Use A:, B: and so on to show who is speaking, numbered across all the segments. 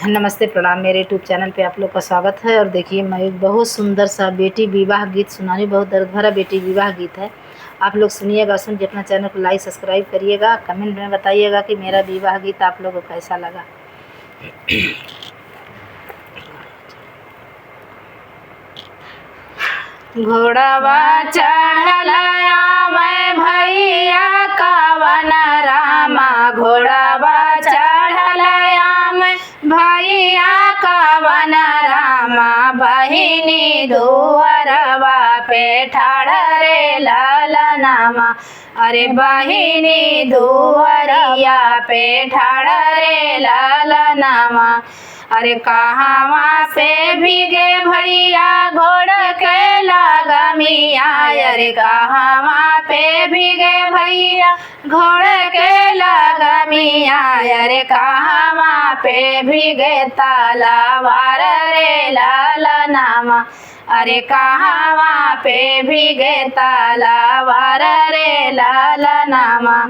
A: नमस्ते प्रणाम। मेरे यूट्यूब चैनल पे आप लोग का स्वागत है। और देखिए, मैं एक बहुत सुंदर सा बेटी विवाह गीत सुनानी, बहुत दर्द भरा बेटी विवाह गीत है। आप लोग सुनिएगा, सुन के अपना चैनल को लाइक सब्सक्राइब करिएगा। कमेंट में बताइएगा कि मेरा विवाह गीत आप लोगों को कैसा लगा। घोड़वा चढ़लया मैं भैया कवन रामा, घोड़वा चढ़लया मैं भैया कवन रामा, बहिनी दुअरवा पे ठाड़ रे ललनामा। अरे बहिनी दुअरिया पे ठाड़ रे ललनामा। अरे कहवा से भीगे भैया घोड़ के लगमिया, अरे कहवा पे भीगे भैया घोड़ के लगमिया, अरे कहवा पे भीगे तलवार रे ललनामा। अरे कहवा पे भीगे तलवार रे ललनामा।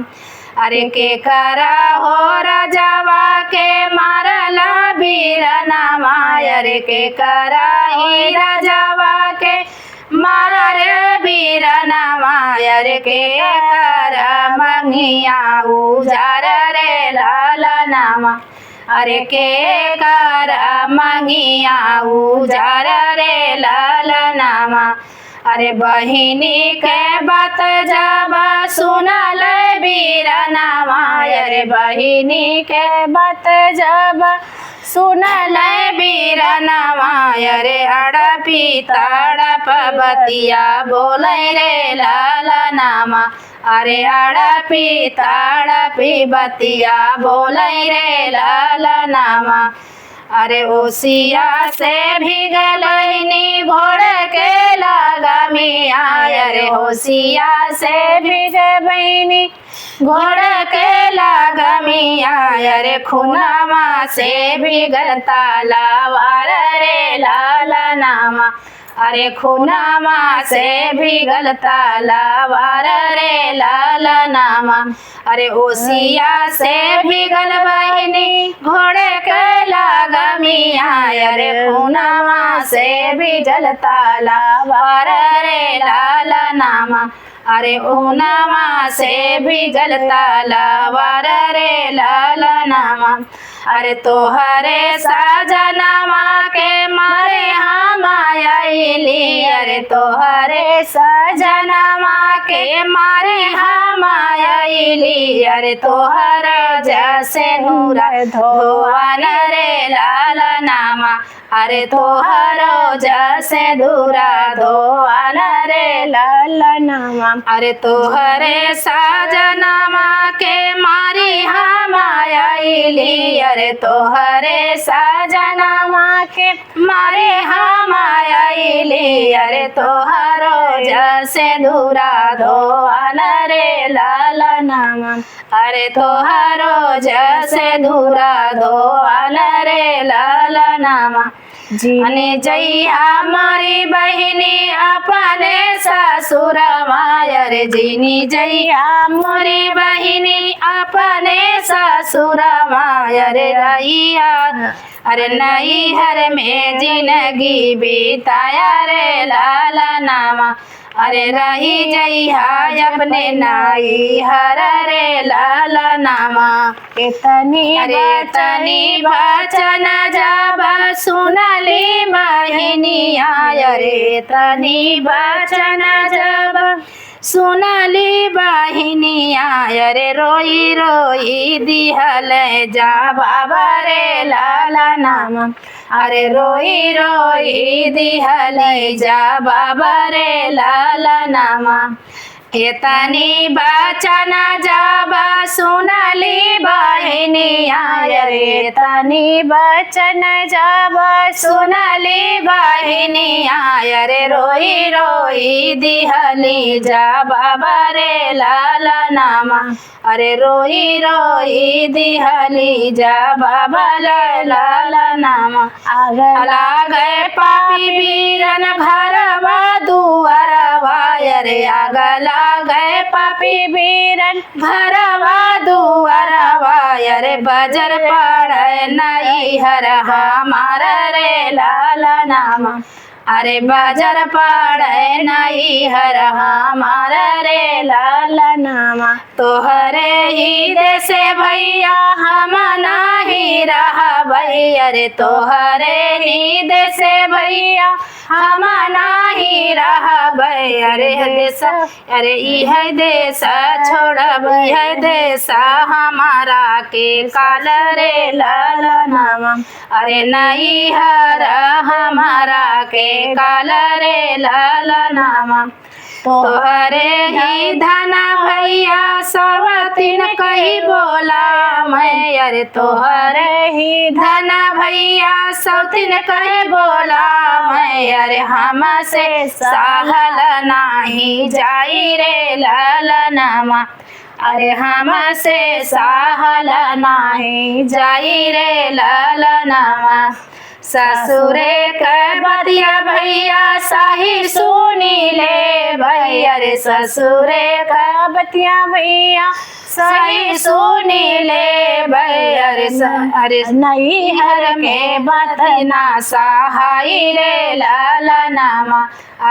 A: अरे के करा हो राजावा के मारला बीरनामा, अरे के करा ही राजावा के मारे बीरनामा, अरे के करा मंगिया उजार रे ललनामा। अरे के करा मंगिया उजार रे ललनामा। अरे बहिनी के बात जब सुनल बीरनामा, अरे बहिनी के बात जब सुनल बीरनामा, अरे अड़पी तड़प बतिया बोले रे ललनामा। अरे अड़पी तड़पी बतिया बोले रे ललनामा। अरे ओसिया से भीगलनी घोड़ के लगमिया, अरे ओसिया से भीग बहिनी घोड़ के लगमिया, अरे खुनामा से भीगल तलवार रे ललनामा। अरे खुनामा से भीगल तलवार रे ललनामा। अरे ओसिया से भीगल बहिनी घोड़े के लगमिया, अरे खुनामा से भीगल तलवार रे ललनामा। अरे ऊनामा से भीगल तलवार रे ललनामा। अरे तोहरे सजनामा के मारे हम आइली, अरे तोहरे सजनामा के मारे हम आइली, अरे तोहर जैसे नूर धोवन रे ललनामा। अरे तोहरो जैसे दूरा धोवन रे ललनामा। अरे तोहरे सजनामा के मारी हम आइली, अरे तोहरे सजनामा के मारे हम आइली, अरे तोहरो जैसे दूरा धोवन रे ललनामा। अरे तोहरो जैसे दूरा धोवन रे ललनामा। जीने जइया हमारी बहिनी अपने ससुरवा, अरे जीनी जइया मोरी बहिनी अपने ससुरवा, अरे रहिया अरे नैहर में जिंदगी बिताया रे ललनामा। अरे रही जइहा अपने नैहर रे ललनामा। तनी वचन जब सुनली बहिनिया, अरे तनी वचन जब सुनली बहिनिया, अरे रोई रोई दिहल जा बाबा रे ललनामा। अरे रोई रोई दिहल जा बाबा रे ललनामा। तनी बचन जब सुनली बहिनिया, अरे तनी बचन जब सुनली बहिनिया, अरे रोई रोई दिहली जा बाबा रे ललनामा। अरे रोई रोई दिहली जा बाबा रे ललनामा। लागे पापी बीरन घरवा दुअरवा,
B: अरे आग लागे पापी बीरन घरवा दुआरवा अरे बजर पड़े नहीं हर हमार रे लाला नामा अरे बजर पड़े नहीं हर हमार रे लाला नामा तोहरे ही देसे भैया हम नाही रहा भैया रे तोहरे ही देसे भैया हम नाही रहा भैया रे देश अरे यह देश छोड़ब यह देश हमारा के काल रे लाला नामा अरे नहीं हर हमारा के काल रे लाला नामा तोहरे ही धना भैया सब तीन कही बोला मैं अरे तोहरे ही धना भैया सब तीन कही बोला मैं अरे हमसे सहल नाही जाई रे लाला नामा अरे हमसे सहल नाही जाई रे लाला नामा ससुरे के बतिया भैया साही सुनी ले भैया रे ससुरे का बतिया भैया सही सुनी ले भैया रे अरे नहीं हर के बात ना सहाई रे लाला नामा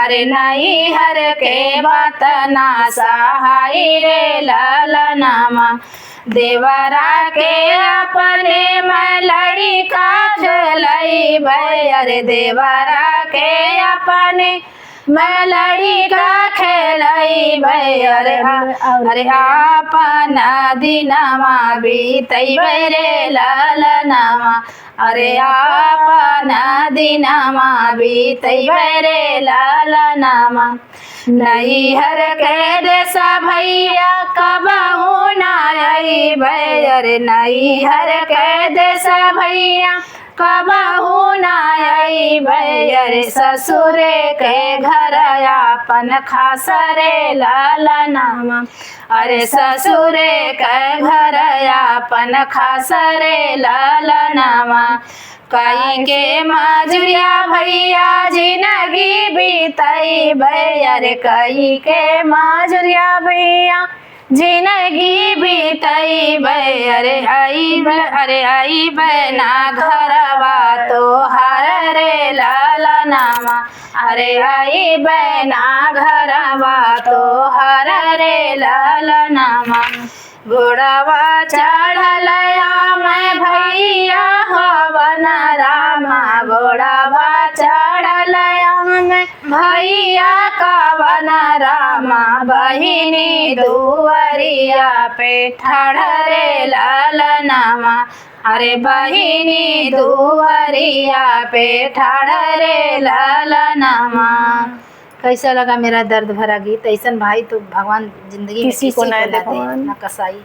B: अरे नहीं हर के बात ना सहाई रे लाला नामा देवरा के अपने मैं लड़ी का खेलई भैया रे देवरा के अपने मैं लड़ी का खेलई भैया रे अरे अपना दिनमा बीतई रे लाला नामा अरे अपना दिनमा बीतई रे लाला नामा नहीं हर के देसा भैया कबहू ना आई भैया रे नहीं हर के देसा भैया कबहू ना आई भैया रे ससुरे के घर अपन खास रे लाला नामा अरे ससुरे के घर अपन खास रे लाला नामा कई के मजुरिया भैया जिंदगी बीतई भैया रे कई के मजुरिया भैया जिंदगी बीतई भैया रे आई बना घरवा तो हर रे लाला नामा अरे आई बना घरवा तो हर रे लाला नामा घोड़ावा चढ़लया मैं भैया हवन रामा घोड़ावा चढ़लया मैं भैया कवन रामा बहिनी दुआरिया पे ठाड़ रे लाला नामा अरे बहिनी दुआरिया पे ठाड़ रे लाला नामा। कैसा लगा मेरा दर्द भरा गीत? ऐसा भाई तो भगवान जिंदगी में
C: किसी को ना दे
A: ना कसाई।